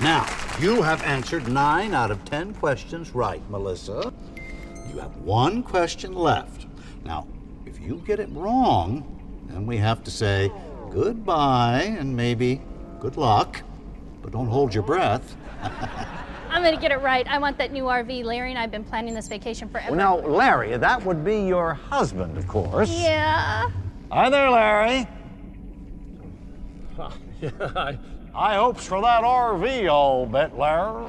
Now, you have answered 9 out of 10 questions right, Melissa. You have 1 question left. Now, if you get it wrong, then we have to say goodbye and maybe good luck. But don't hold your breath. I'm gonna get it right. I want that new RV. Larry and I have been planning this vacation forever. Well, now, Larry, that would be your husband, of course. Yeah. Hi there, Larry. Yeah, High hopes for that RV, I'll bet, Larry.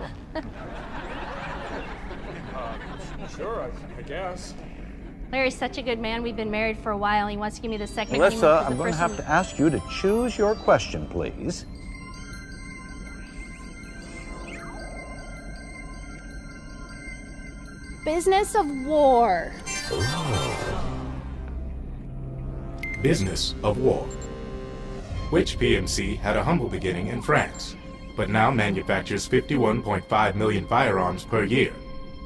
sure, I guess. Larry's such a good man. We've been married for a while. He wants to give me the second Melissa, honeymoon for I'm the going to first have to ask you to choose your question, please. Business of war. Business of war. Which PMC had a humble beginning in France, but now manufactures 51.5 million firearms per year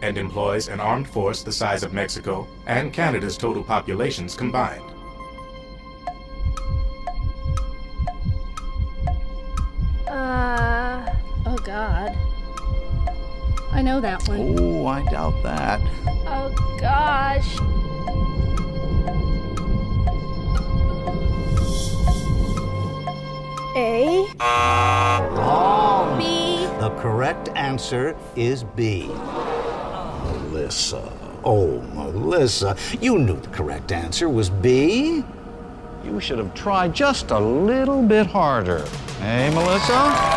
and employs an armed force the size of Mexico and Canada's total populations combined. Oh God. I know that one. Oh, I doubt that. Oh gosh. A. Wrong. B. The correct answer is B. Melissa. Oh, Melissa. You knew the correct answer was B. You should have tried just a little bit harder. Hey, Melissa?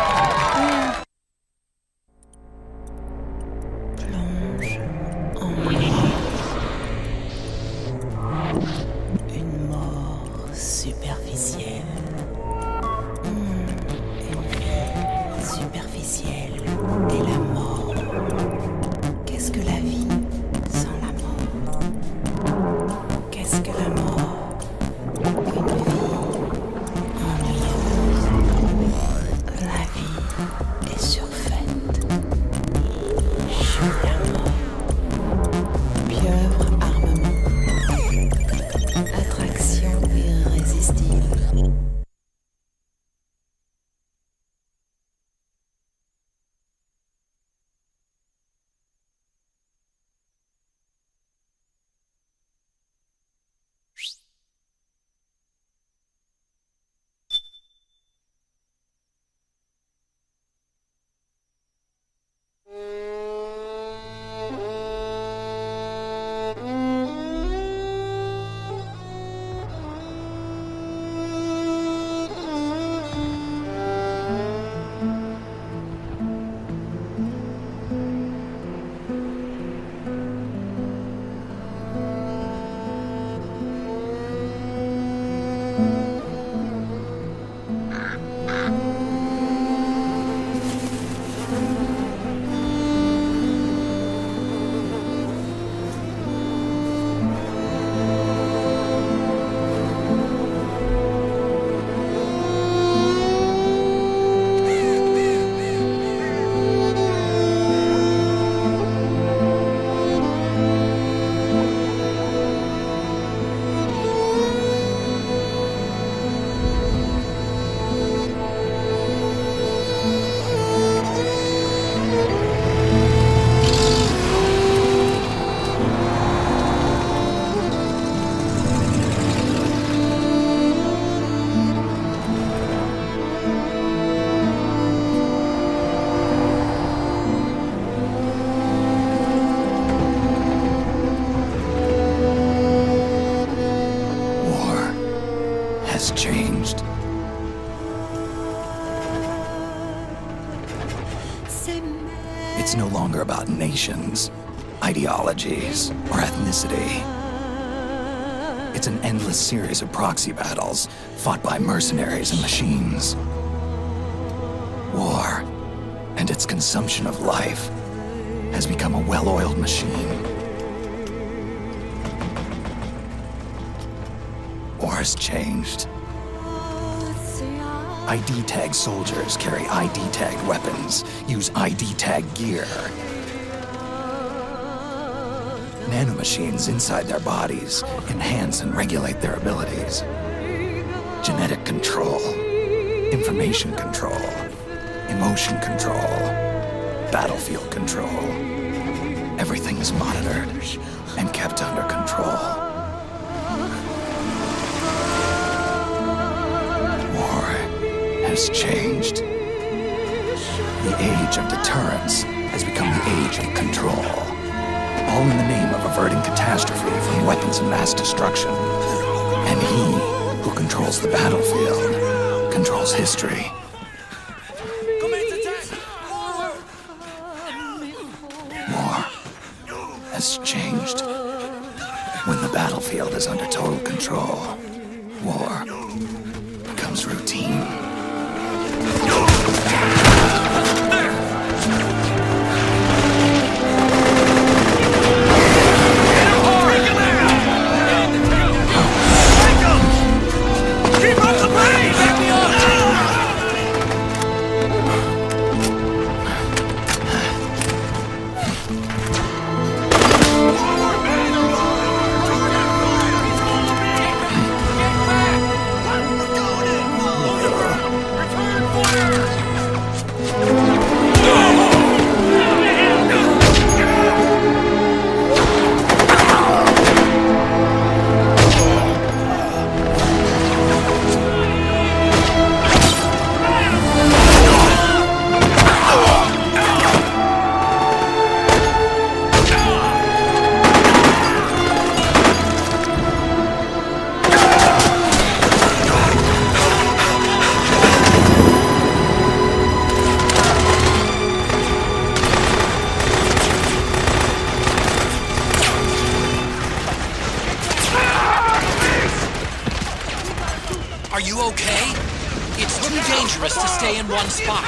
Une mort superficielle. Une vie superficielle et la mort. Qu'est-ce que la vie sans la mort? Qu'est-ce que la mort? Une vie ennuyeuse. La vie est surfaite. Joue la mort. Pieuvre armement. Attraction irrésistible. War has changed. It's no longer about nations, ideologies, or ethnicity. It's an endless series of proxy battles fought by mercenaries and machines. War and its consumption of life has become a well-oiled machine. War has changed. ID tag soldiers carry ID tag weapons, use ID tag gear. Nanomachines inside their bodies enhance and regulate their abilities. Genetic control, information control, emotion control, battlefield control. Everything's monitored and kept under control. War has changed. The age of deterrence has become the age of control. All in the name of averting catastrophe from weapons of mass destruction. And he who controls the battlefield controls history. War has changed. When the battlefield is under total control, war becomes routine. Are you okay? It's too dangerous to stay in one spot.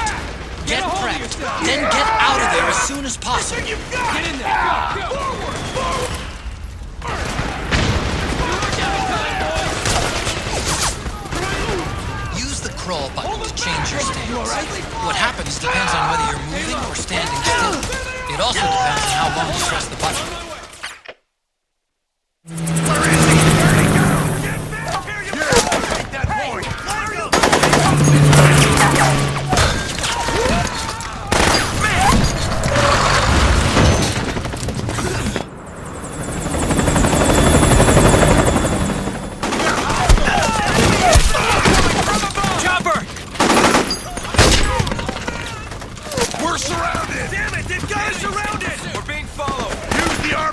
Get prepped, then get out of there as soon as possible. Get in there! Go! Use the crawl button to change your stance. What happens depends on whether you're moving or standing still. It also depends on how long you press the button. We're surrounded! Damn it! They've got us surrounded! We're being followed! Use the armor!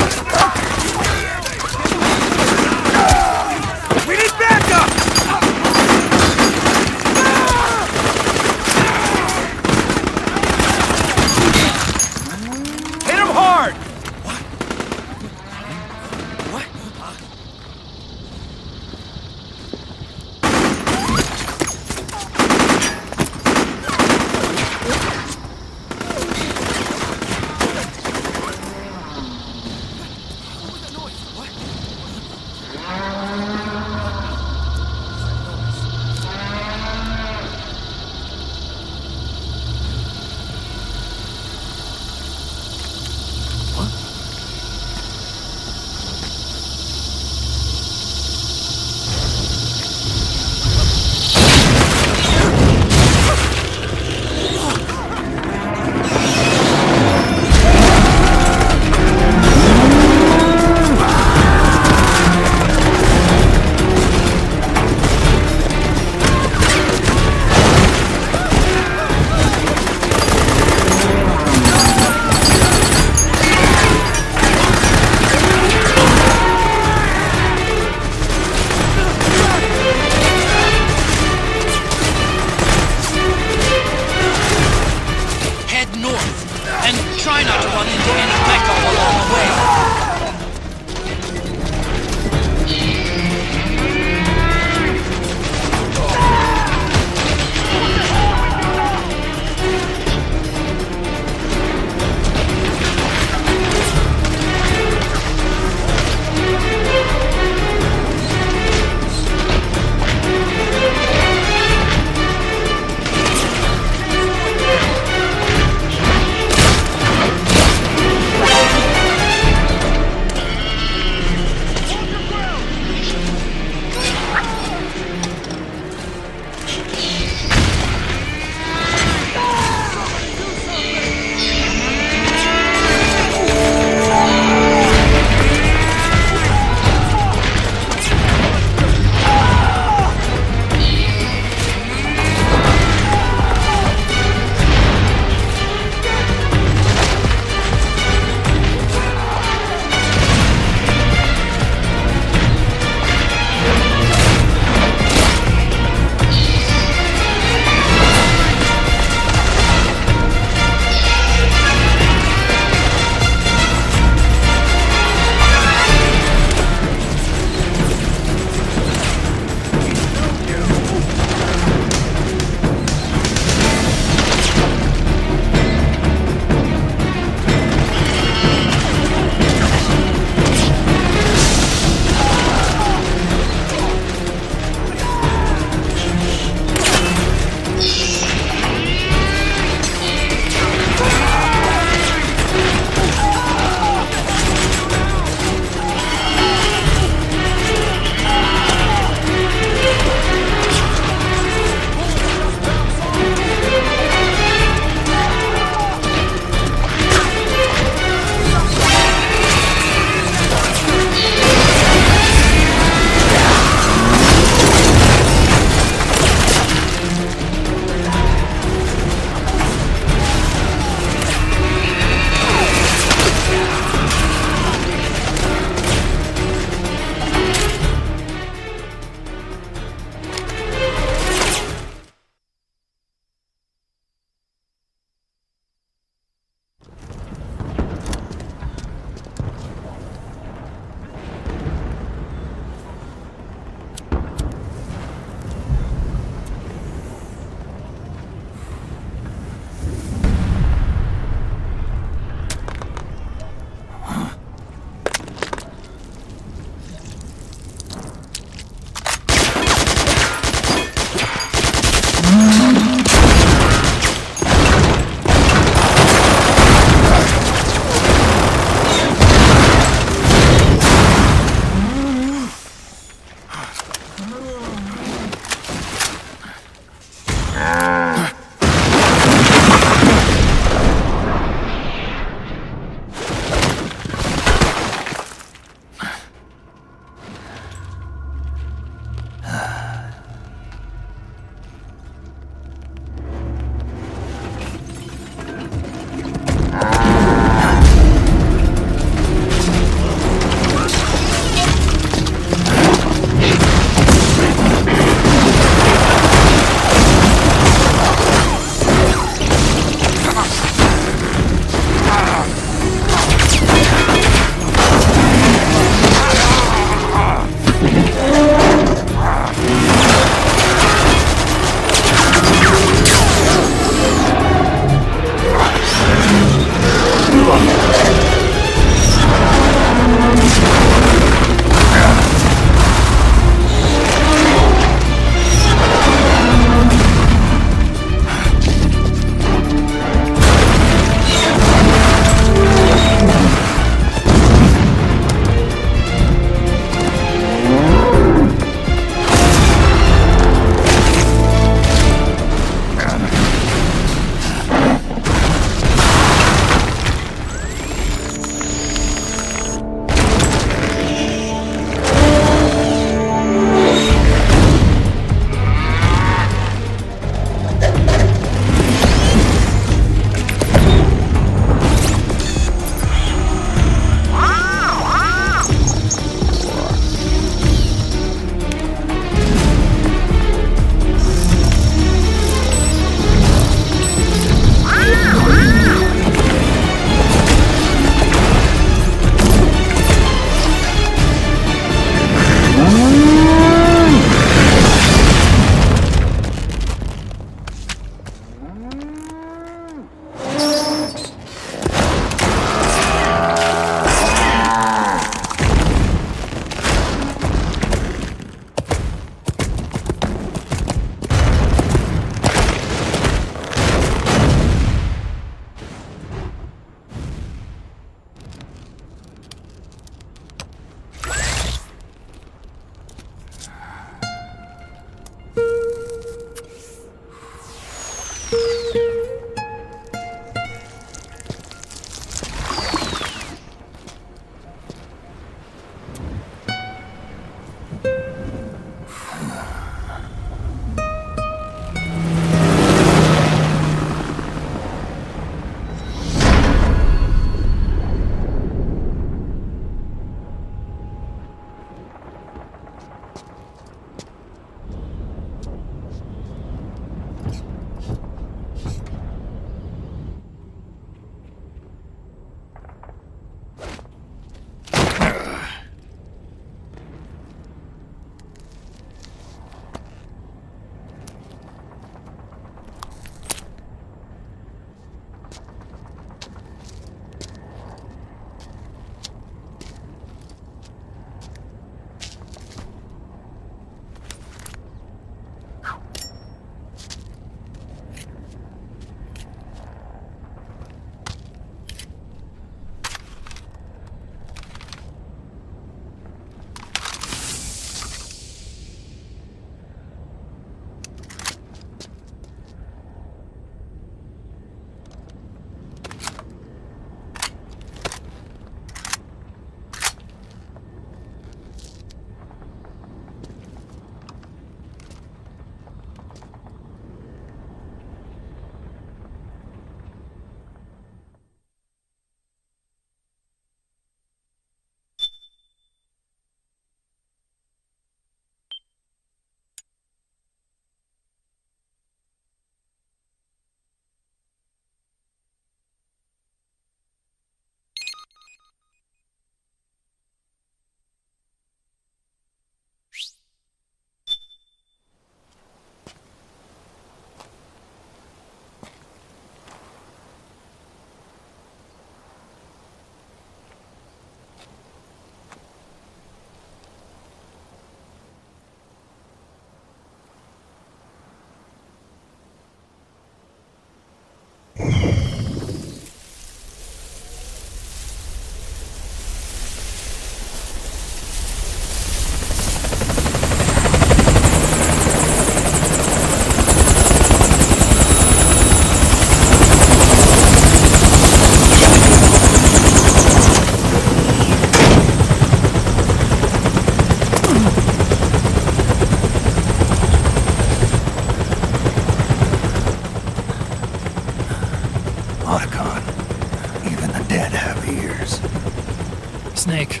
Snake,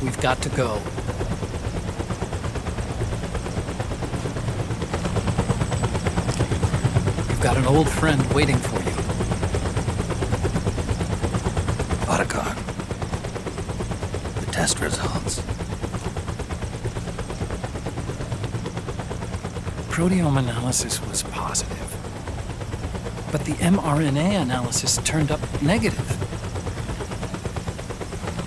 we've got to go. You've got an old friend waiting for you. Otacon. The test results. Proteome analysis was positive, but the mRNA analysis turned up negative.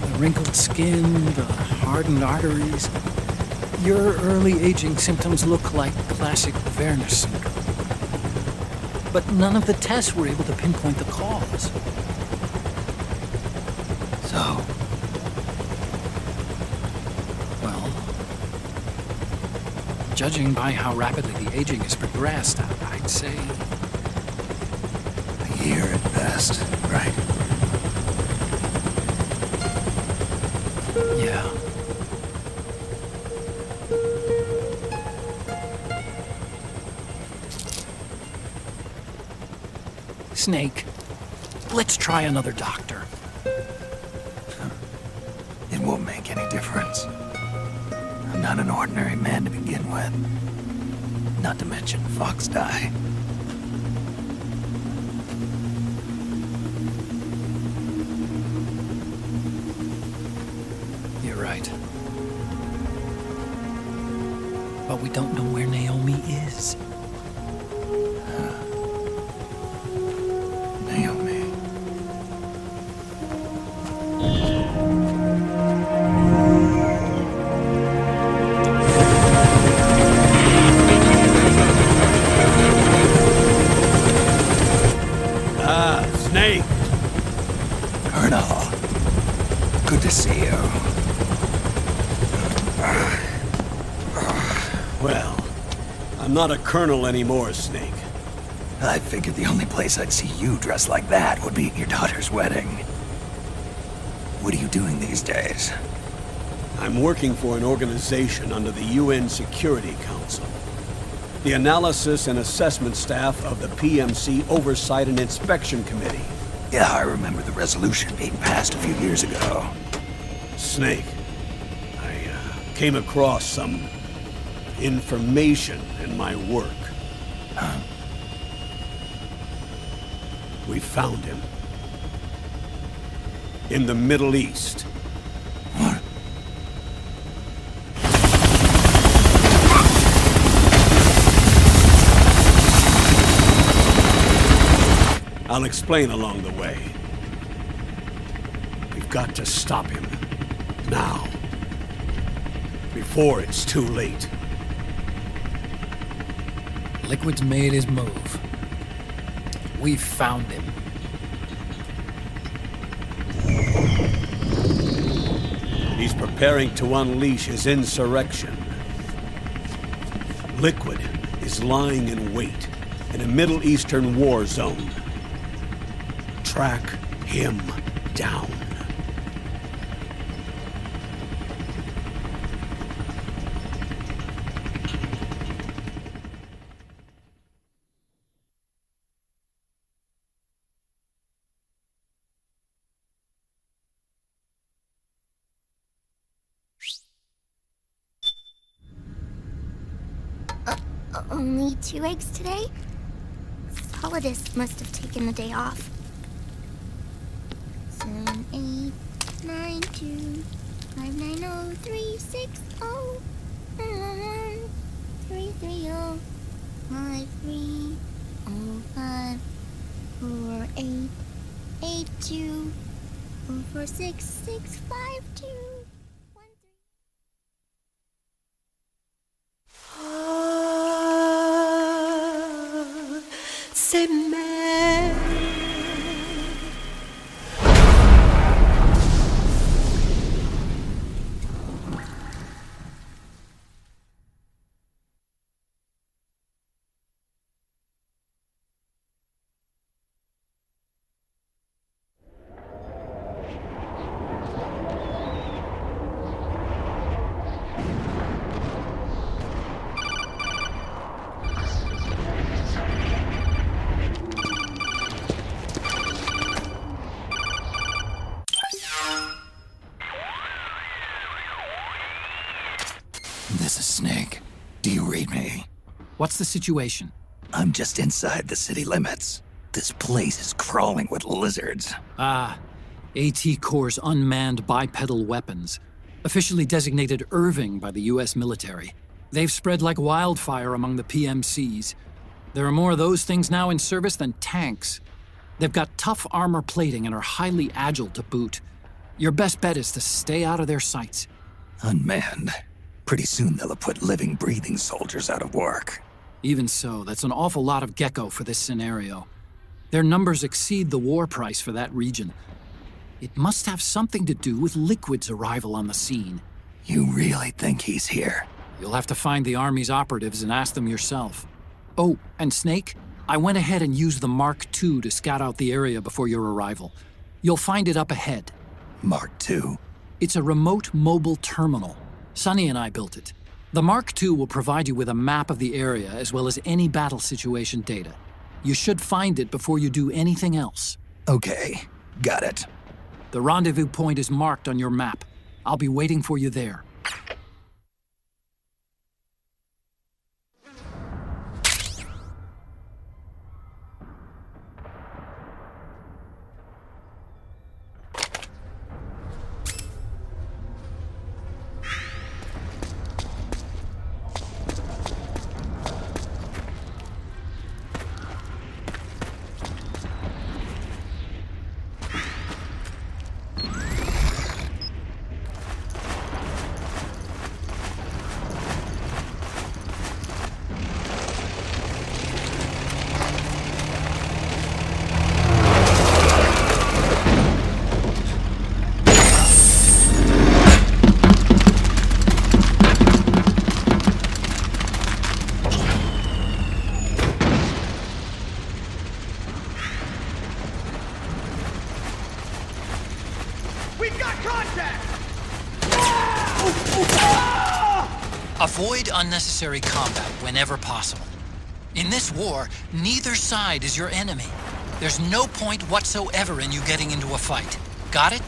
The wrinkled skin, the hardened arteries. Your early aging symptoms look like classic Werner syndrome. But none of the tests were able to pinpoint the cause. So? Well, judging by how rapidly the aging has progressed, I'd say... A year at best, right? Yeah. Snake, let's try another doctor. It won't make any difference. I'm not an ordinary man to begin with. Not to mention Fox die. You're right. But we don't know where Naomi is. Snake! Colonel, good to see you. Well, I'm not a colonel anymore, Snake. I figured the only place I'd see you dressed like that would be at your daughter's wedding. What are you doing these days? I'm working for an organization under the UN Security Council. The Analysis and Assessment Staff of the PMC Oversight and Inspection Committee. Yeah, I remember the resolution being passed a few years ago. Snake, I came across some information in my work. Huh? We found him. In the Middle East. What? I'll explain along the way. We've got to stop him. Now. Before it's too late. Liquid's made his move. We've found him. He's preparing to unleash his insurrection. Liquid is lying in wait in a Middle Eastern war zone. Track him down. Only 2 eggs today? Solidus must have taken the day off. 7, 8, 9, 2, 5, 9, 0, 3, 6, 0, 3, 3, 0, 5, 3, 0, 5, 4, 8, 8, 2, 4, 4, 6, 6, 5, 2. C'est mère. This is Snake. Do you read me? What's the situation? I'm just inside the city limits. This place is crawling with lizards. Ah, AT Corps' unmanned bipedal weapons, officially designated Irving by the US military. They've spread like wildfire among the PMCs. There are more of those things now in service than tanks. They've got tough armor plating and are highly agile to boot. Your best bet is to stay out of their sights. Unmanned. Pretty soon they'll have put living, breathing soldiers out of work. Even so, that's an awful lot of gecko for this scenario. Their numbers exceed the war price for that region. It must have something to do with Liquid's arrival on the scene. You really think he's here? You'll have to find the Army's operatives and ask them yourself. Oh, and Snake, I went ahead and used the Mark II to scout out the area before your arrival. You'll find it up ahead. Mark II? It's a remote mobile terminal. Sonny and I built it. The Mark II will provide you with a map of the area as well as any battle situation data. You should find it before you do anything else. Okay, got it. The rendezvous point is marked on your map. I'll be waiting for you there. We've got contact! Avoid unnecessary combat whenever possible. In this war, neither side is your enemy. There's no point whatsoever in you getting into a fight. Got it?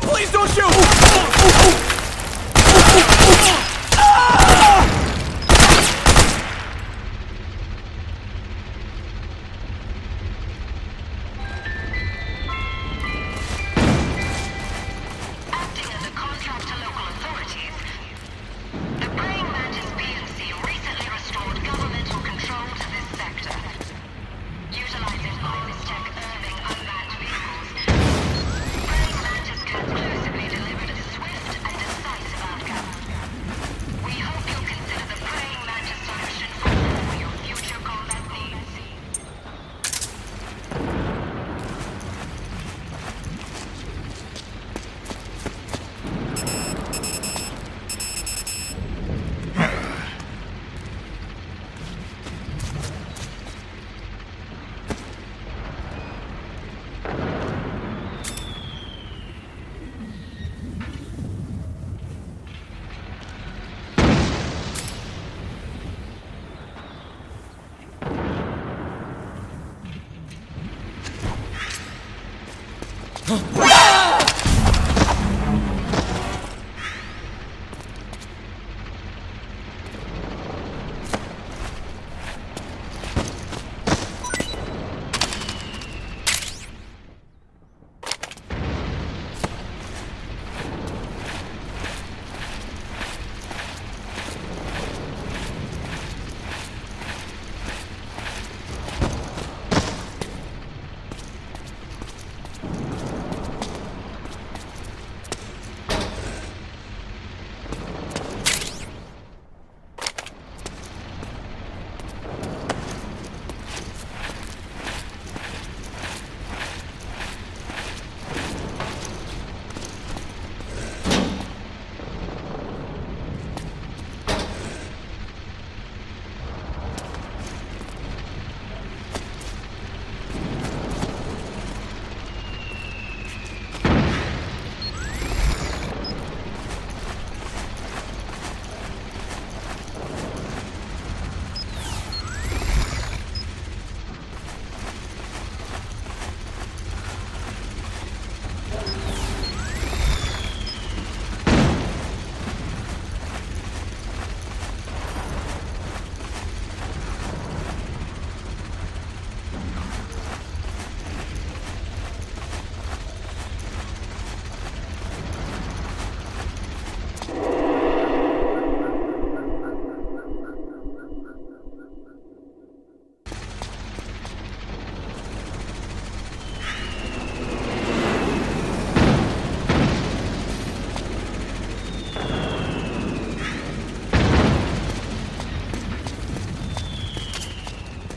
Please don't shoot! Acting as a contract to local authorities, the Praying Mantis PMC recently restored governmental control to this sector. Utilizing high-tech Irving unmanned vehicles, Praying Mantis conclusively delivered a swift and decisive outcome. We hope you'll consider the Praying Mantis solution for all your future combat needs.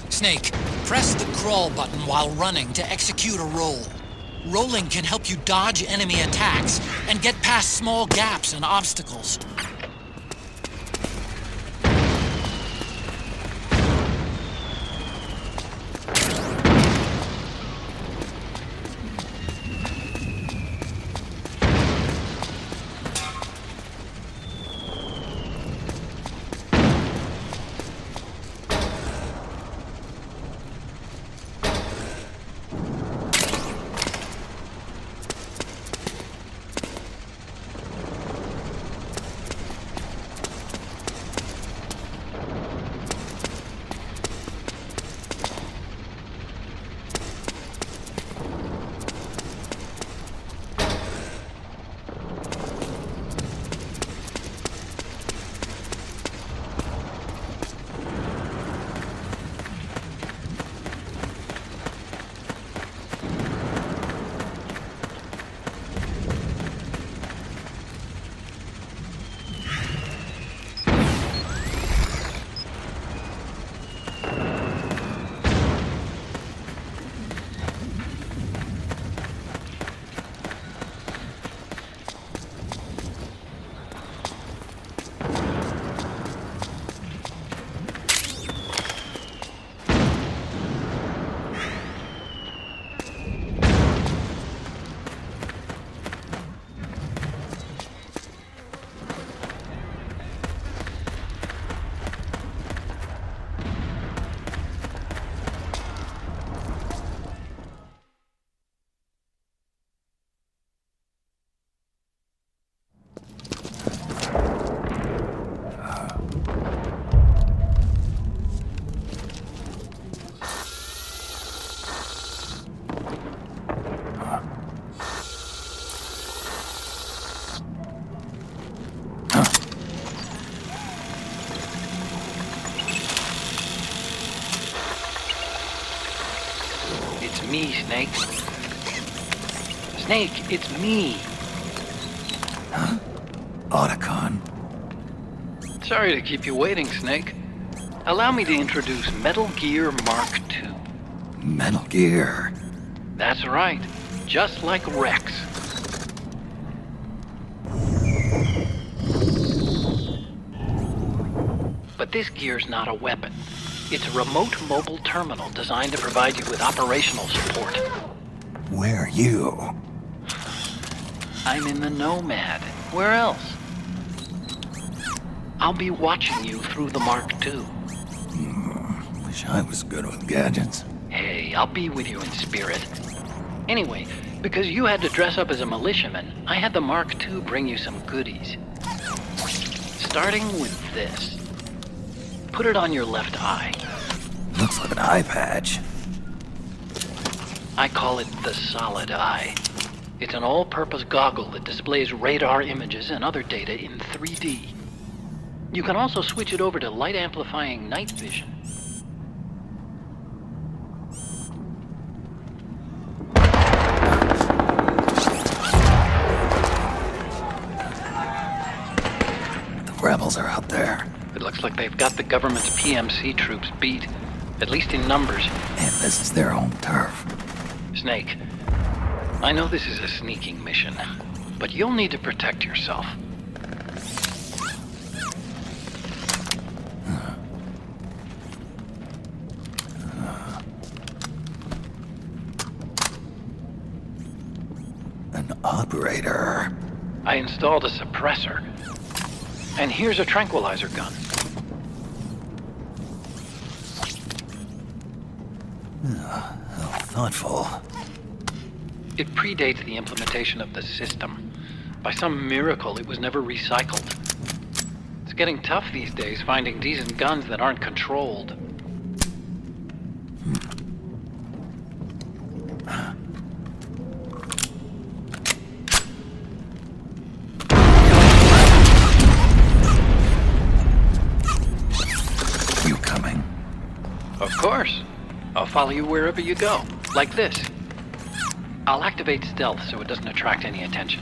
Snake, press the crawl button while running to execute a roll. Rolling can help you dodge enemy attacks and get past small gaps and obstacles. Snake? Snake, it's me. Huh? Otacon. Sorry to keep you waiting, Snake. Allow me to introduce Metal Gear Mark II. Metal Gear. That's right. Just like Rex. But this gear's not a weapon. It's a remote mobile terminal designed to provide you with operational support. Where are you? I'm in the Nomad. Where else? I'll be watching you through the Mark II. Wish I was good with gadgets. Hey, I'll be with you in spirit. Anyway, because you had to dress up as a militiaman, I had the Mark II bring you some goodies. Starting with this. Put it on your left eye. Looks like an eye patch. I call it the Solid Eye. It's an all-purpose goggle that displays radar images and other data in 3D. You can also switch it over to light-amplifying night vision. The rebels are out there. It looks like they've got the government's PMC troops beat, at least in numbers. And this is their home turf. Snake, I know this is a sneaking mission, but you'll need to protect yourself. An operator. I installed a suppressor. And here's a tranquilizer gun. How thoughtful. It predates the implementation of the system. By some miracle, it was never recycled. It's getting tough these days finding decent guns that aren't controlled. You coming? Of course. I'll follow you wherever you go. Like this. I'll activate stealth so it doesn't attract any attention.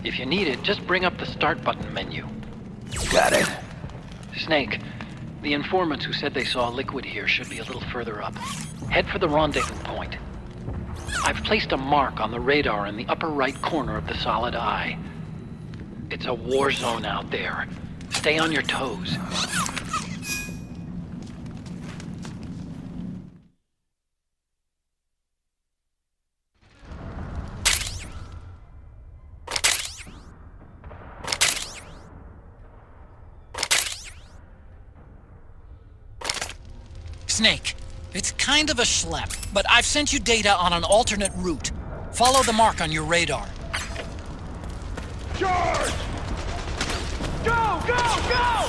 If you need it, just bring up the start button menu. Got it. Snake, the informants who said they saw liquid here should be a little further up. Head for the rendezvous point. I've placed a mark on the radar in the upper right corner of the Solid Eye. It's a war zone out there. Stay on your toes. Snake, it's kind of a schlep, but I've sent you data on an alternate route. Follow the mark on your radar. Charge! Go, go, go!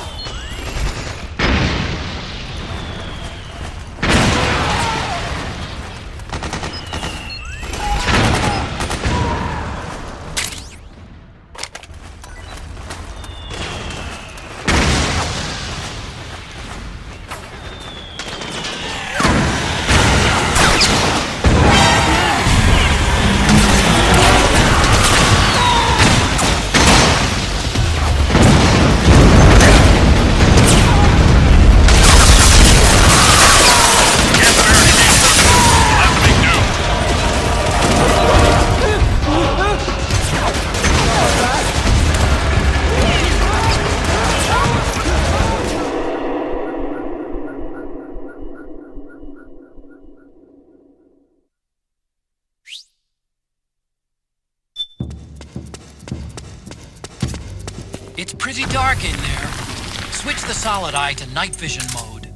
It's pretty dark in there. Switch the Solid Eye to night vision mode.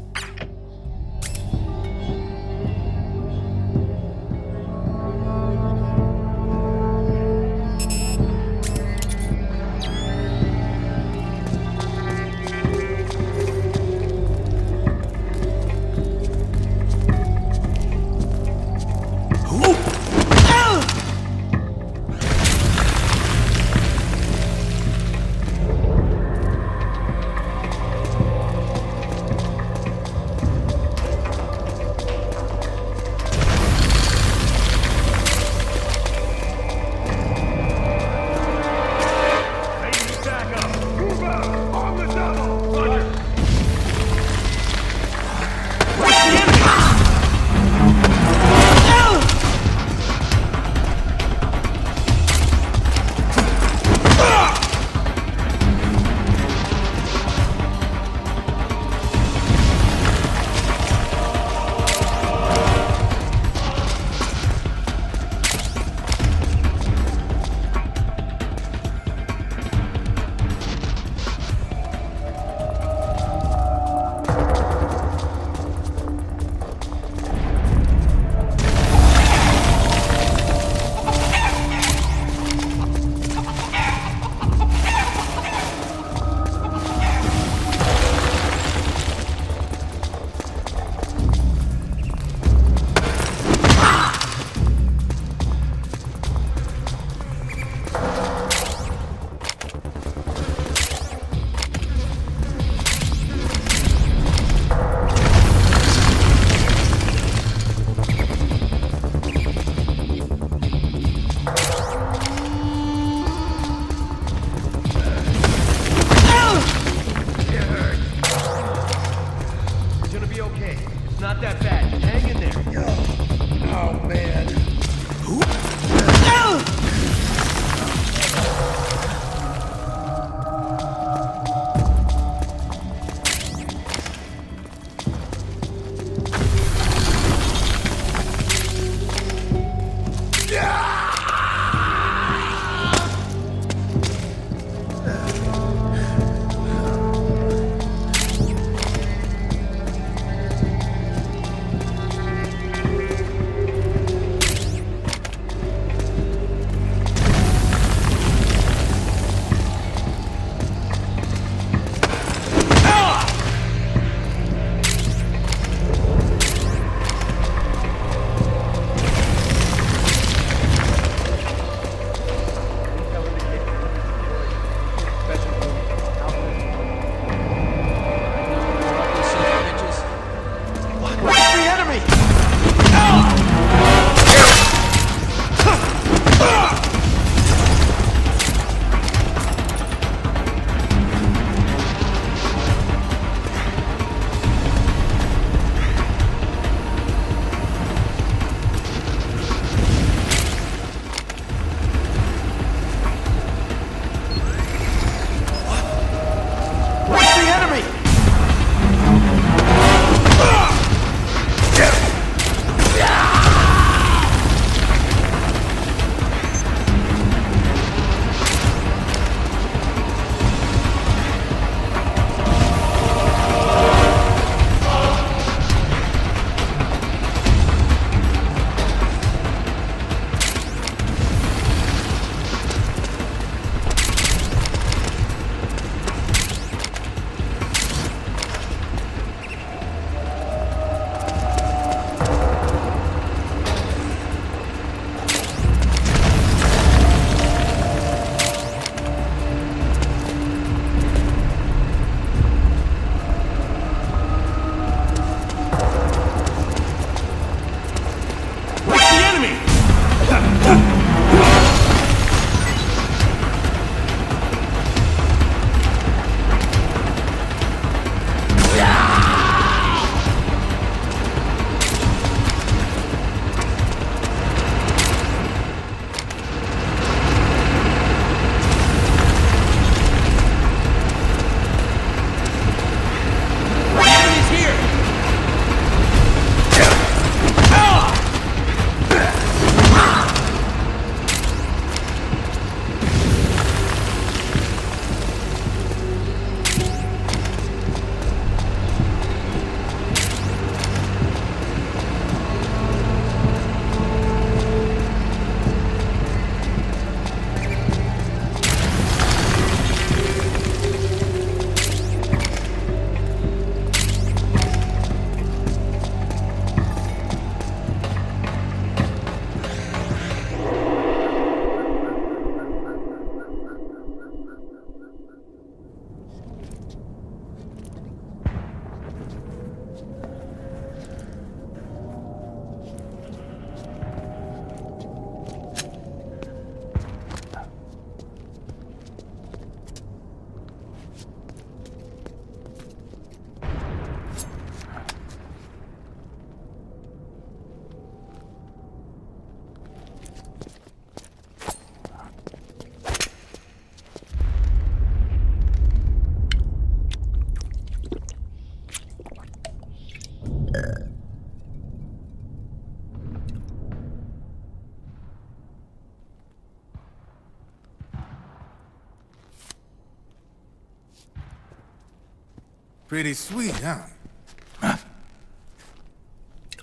Pretty sweet, huh?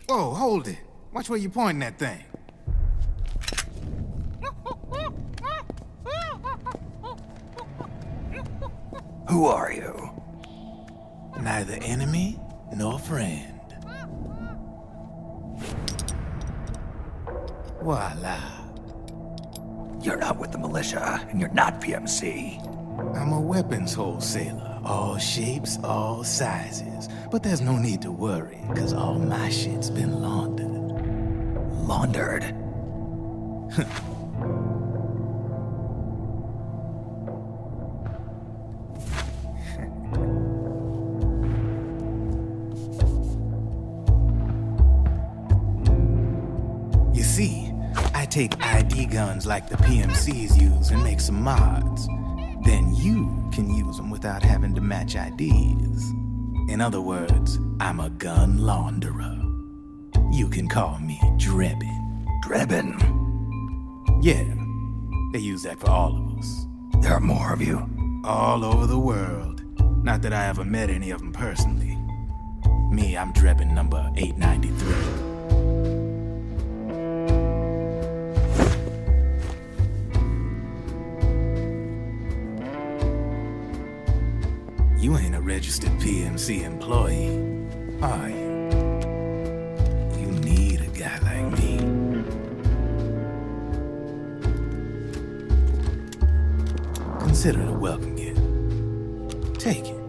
Whoa, hold it. Watch where you pointing that thing. Who are you? Neither enemy nor friend. Voila. You're not with the militia, and you're not PMC. I'm a weapons wholesaler. All shapes, all sizes. But there's no need to worry, because all my shit's been laundered. Laundered? You see, I take ID guns like the PMCs use and make some mods. Then you can use them without having to match IDs. In other words, I'm a gun launderer. You can call me Drebin. Drebin? Yeah, they use that for all of us. There are more of you? All over the world. Not that I ever met any of them personally. Me, I'm Drebin number 893. You ain't a registered PMC employee, are you? You need a guy like me. Consider it a welcome gift. Take it.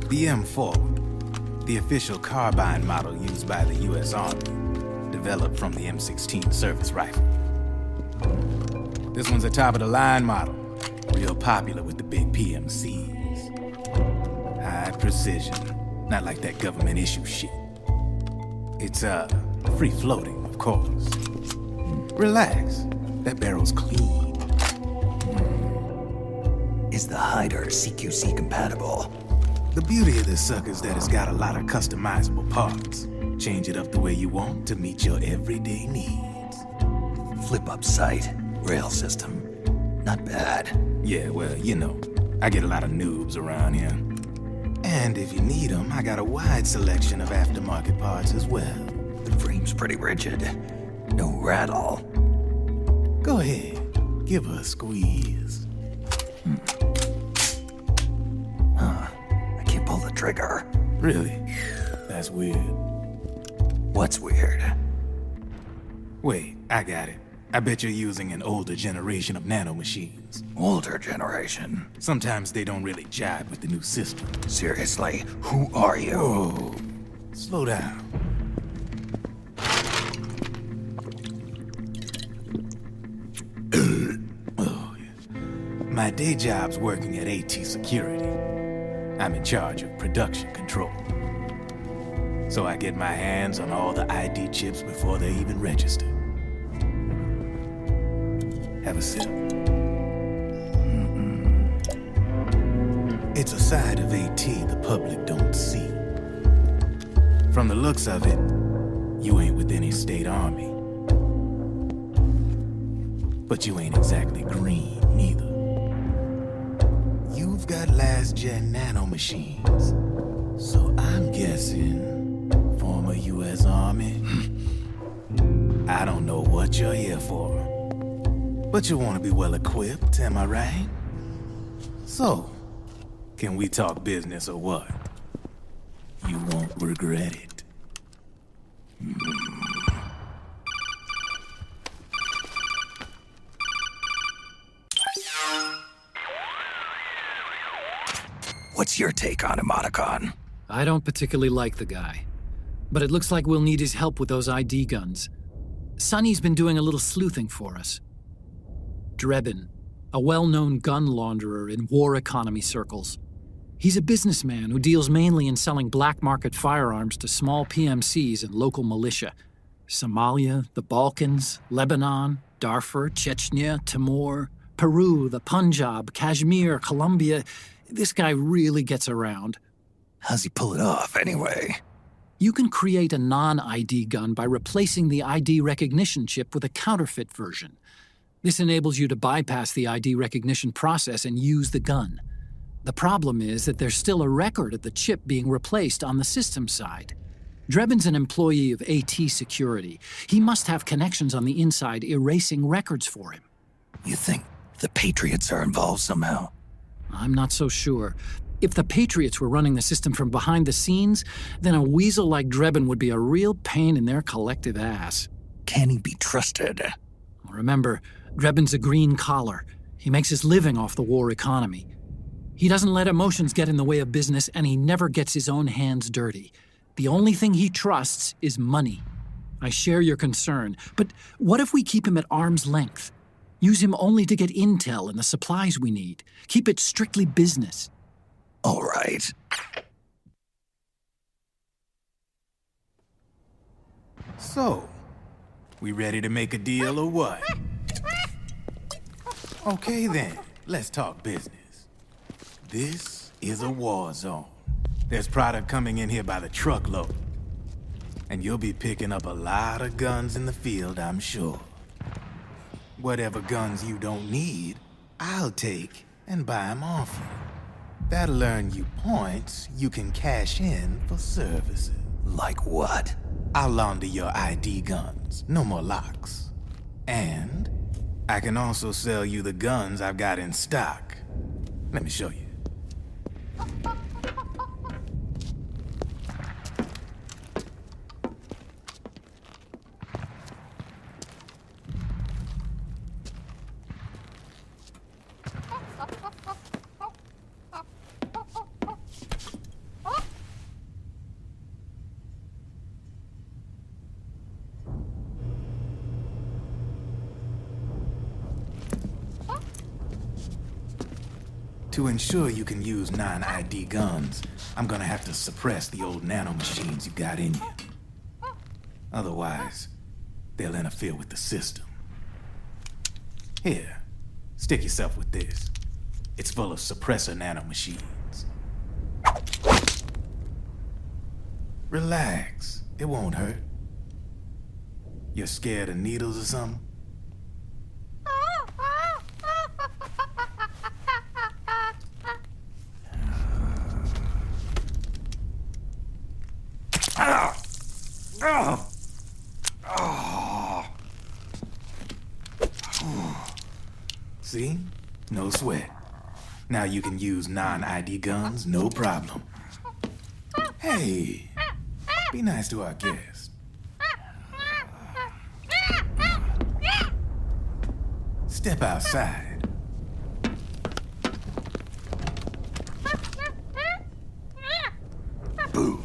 The M4, the official carbine model used by the U.S. Army, developed from the M16 service rifle. This one's a top-of-the-line model, real popular with the big PMCs. High precision, not like that government-issue shit. It's, free-floating, of course. Relax, that barrel's clean. Is the hider CQC compatible? The beauty of this sucker is that it's got a lot of customizable parts. Change it up the way you want to meet your everyday needs. Flip-up sight, rail system. Not bad. Yeah, well, you know, I get a lot of noobs around here. And if you need them, I got a wide selection of aftermarket parts as well. The frame's pretty rigid. No rattle. Go ahead, give her a squeeze. I can't pull the trigger. Really? That's weird. What's weird? Wait, I got it. I bet you're using an older generation of nanomachines. Older generation? Sometimes they don't really jive with the new system. Seriously, who are you? Whoa. Slow down. Oh, yeah. My day job's working at AT Security. I'm in charge of production control. So I get my hands on all the ID chips before they even register. Have a sip. It's a side of AT the public don't see. From the looks of it, you ain't with any state army. But you ain't exactly green, neither. You've got last-gen nanomachines. So I'm guessing former U.S. Army. I don't know what you're here for. But you want to be well-equipped, am I right? So, can we talk business or what? You won't regret it. What's your take on Emoticon? I don't particularly like the guy. But it looks like we'll need his help with those ID guns. Sonny's been doing a little sleuthing for us. Drebin, a well-known gun launderer in war economy circles. He's a businessman who deals mainly in selling black market firearms to small PMCs and local militia. Somalia, the Balkans, Lebanon, Darfur, Chechnya, Timor, Peru, the Punjab, Kashmir, Colombia. This guy really gets around. How's he pull it off, anyway? You can create a non-ID gun by replacing the ID recognition chip with a counterfeit version. This enables you to bypass the ID recognition process and use the gun. The problem is that there's still a record of the chip being replaced on the system side. Drebin's an employee of AT Security. He must have connections on the inside erasing records for him. You think the Patriots are involved somehow? I'm not so sure. If the Patriots were running the system from behind the scenes, then a weasel like Drebin would be a real pain in their collective ass. Can he be trusted? Remember, Drebin's a green collar. He makes his living off the war economy. He doesn't let emotions get in the way of business, and he never gets his own hands dirty. The only thing he trusts is money. I share your concern, but what if we keep him at arm's length? Use him only to get intel and the supplies we need. Keep it strictly business. All right. So, we ready to make a deal or what? Okay then, let's talk business. This is a war zone. There's product coming in here by the truckload. And you'll be picking up a lot of guns in the field, I'm sure. Whatever guns you don't need, I'll take and buy them off you. That'll earn you points you can cash in for services. Like what? I'll launder your ID guns, no more locks. And I can also sell you the guns I've got in stock. Let me show you. To ensure you can use non-ID guns, I'm gonna have to suppress the old nanomachines you got in you. Otherwise, they'll interfere with the system. Here, stick yourself with this. It's full of suppressor nanomachines. Relax, it won't hurt. You're scared of needles or something? See? No sweat. Now you can use non-ID guns, no problem. Hey, be nice to our guest. Step outside. Boo.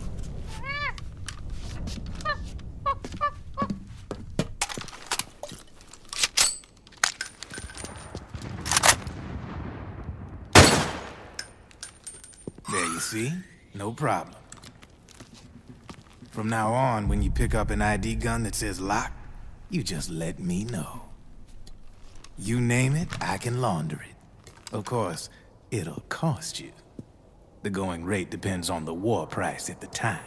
There you see? No problem. From now on, when you pick up an ID gun that says lock, you just let me know. You name it, I can launder it. Of course, it'll cost you. The going rate depends on the war price at the time.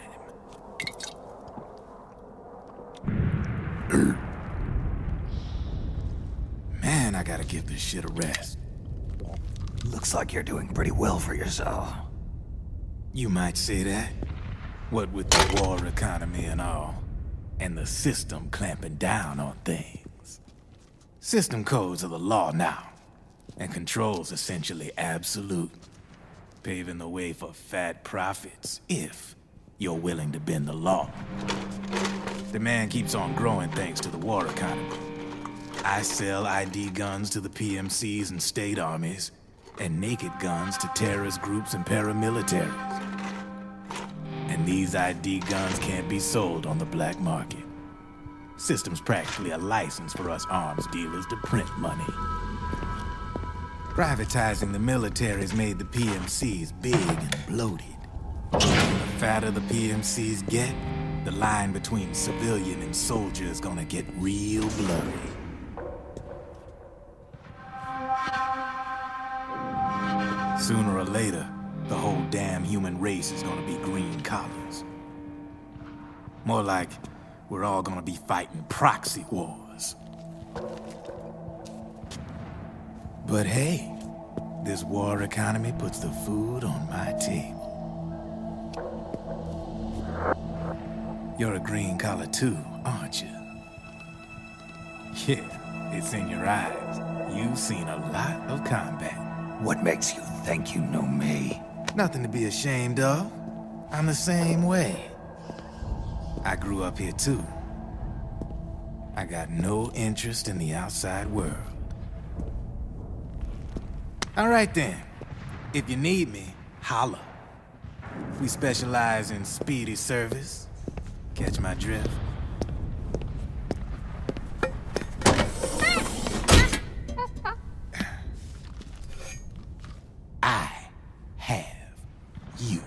Man, I gotta give this shit a rest. Looks like you're doing pretty well for yourself. You might say that. What with the war economy and all, and the system clamping down on things. System codes are the law now, and control's essentially absolute, paving the way for fat profits if you're willing to bend the law. Demand keeps on growing thanks to the war economy. I sell ID guns to the PMCs and state armies, and naked guns to terrorist groups and paramilitaries. And these ID guns can't be sold on the black market. System's practically a license for us arms dealers to print money. Privatizing the military's made the PMCs big and bloated. The fatter the PMCs get, the line between civilian and soldier is gonna get real blurry. Sooner or later, the whole damn human race is gonna be green collars. More like we're all gonna be fighting proxy wars. But hey, this war economy puts the food on my table. You're a green collar too, aren't you? Yeah, it's in your eyes. You've seen a lot of combat. What makes you think you know me? Nothing to be ashamed of. I'm the same way. I grew up here too. I got no interest in the outside world. All right then. If you need me, holla. We specialize in speedy service. Catch my drift? I have you.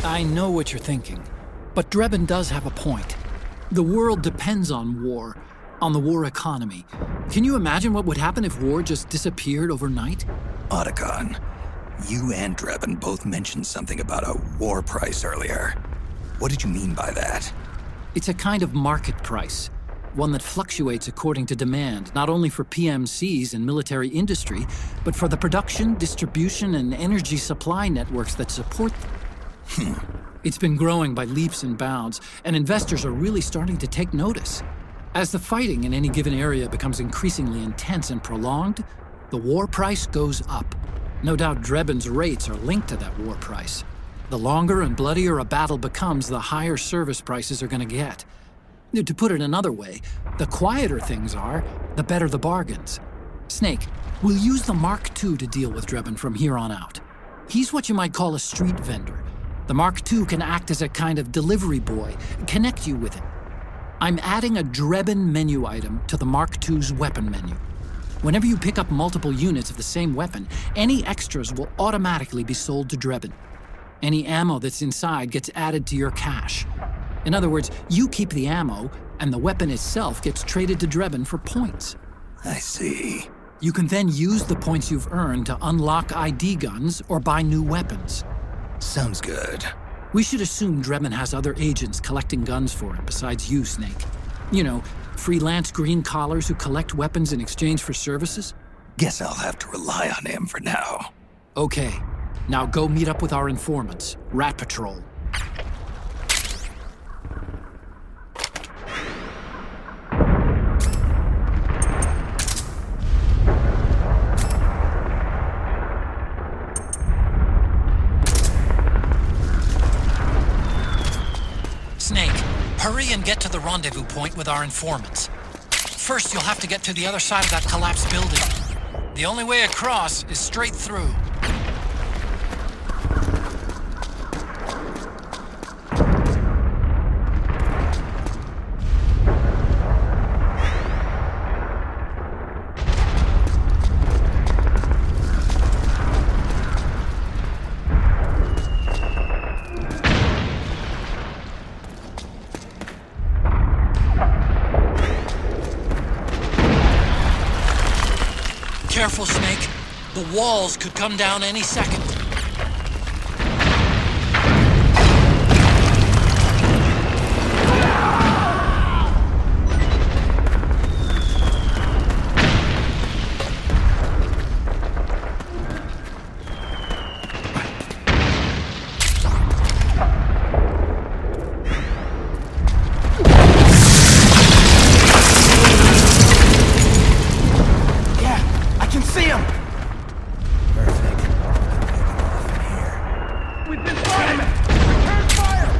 I know what you're thinking, but Drebin does have a point. The world depends on war, on the war economy. Can you imagine what would happen if war just disappeared overnight? Otacon, you and Drebin both mentioned something about a war price earlier. What did you mean by that? It's a kind of market price, one that fluctuates according to demand, not only for PMCs and military industry, but for the production, distribution, and energy supply networks that support them. It's been growing by leaps and bounds, and investors are really starting to take notice. As the fighting in any given area becomes increasingly intense and prolonged, the war price goes up. No doubt Drebin's rates are linked to that war price. The longer and bloodier a battle becomes, the higher service prices are going to get. To put it another way, the quieter things are, the better the bargains. Snake, we'll use the Mark II to deal with Drebin from here on out. He's what you might call a street vendor. The Mark II can act as a kind of delivery boy, connect you with it. I'm adding a Drebin menu item to the Mark II's weapon menu. Whenever you pick up multiple units of the same weapon, any extras will automatically be sold to Drebin. Any ammo that's inside gets added to your cache. In other words, you keep the ammo, and the weapon itself gets traded to Drebin for points. I see. You can then use the points you've earned to unlock ID guns or buy new weapons. Sounds good. We should assume Drebin has other agents collecting guns for him besides you, Snake. You know, freelance green collars who collect weapons in exchange for services? Guess I'll have to rely on him for now. Okay. Now go meet up with our informants, Rat Patrol. Snake, hurry and get to the rendezvous point with our informants. First, you'll have to get to the other side of that collapsed building. The only way across is straight through. Careful, Snake. The walls could come down any second. We've been fired! Return fire!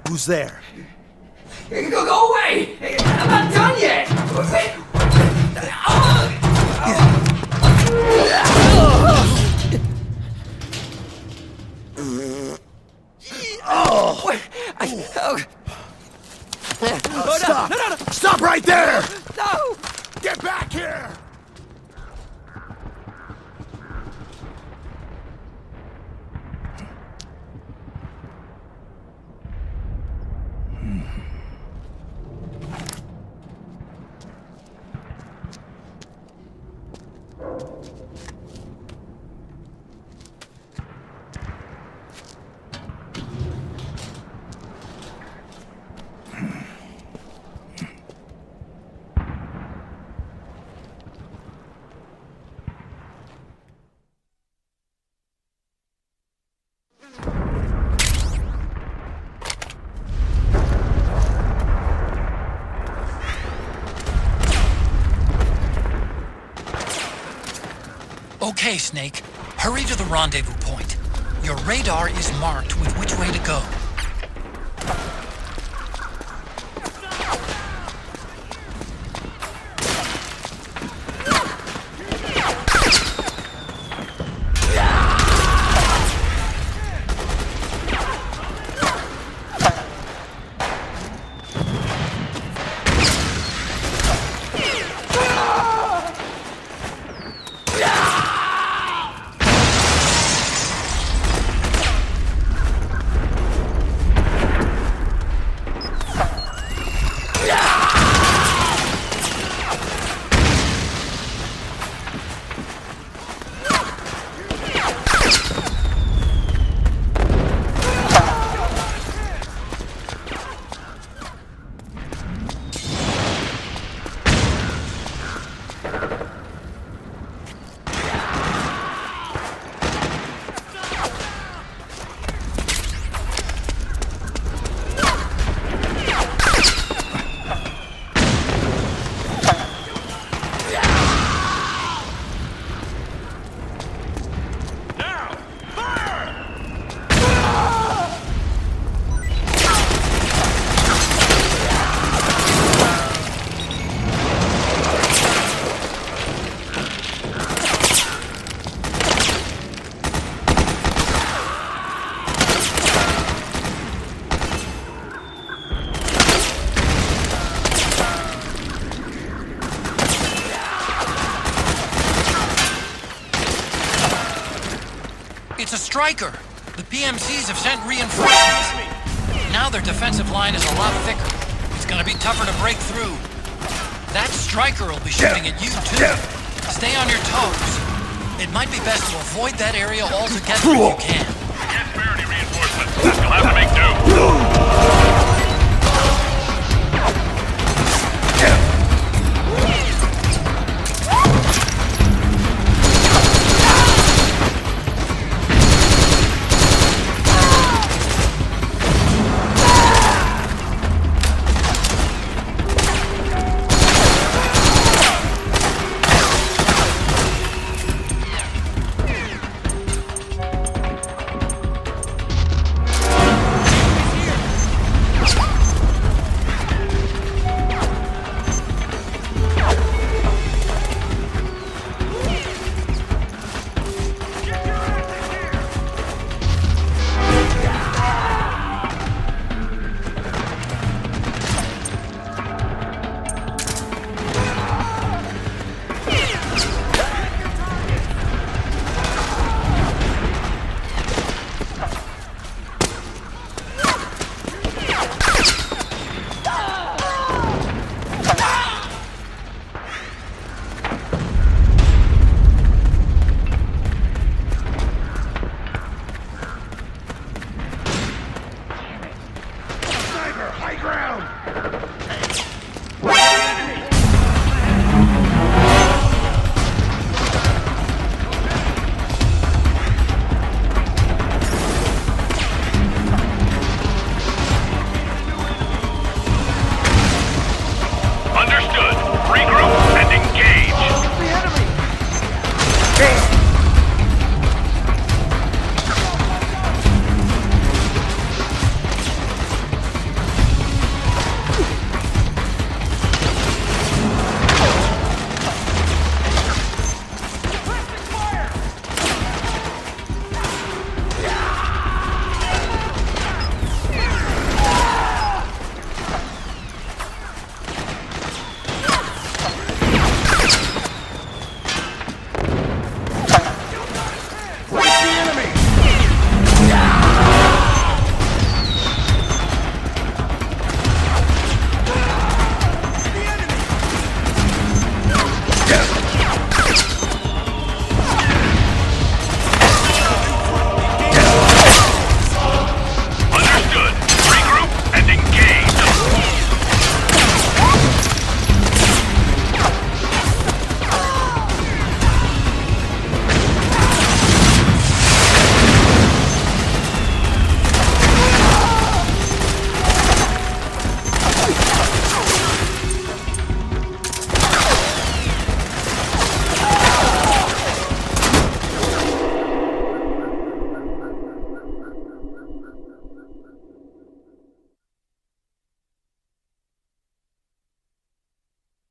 Who's there? Go away! I'm not done yet! Stop! No. Stop right there! No! Get back here! Okay, Snake. Hurry to the rendezvous point. Your radar is marked with which way to go. It's a striker! The PMCs have sent reinforcements. Now their defensive line is a lot thicker. It's gonna be tougher to break through. That striker will be shooting at you, too. Stay on your toes. It might be best to avoid that area altogether if you can.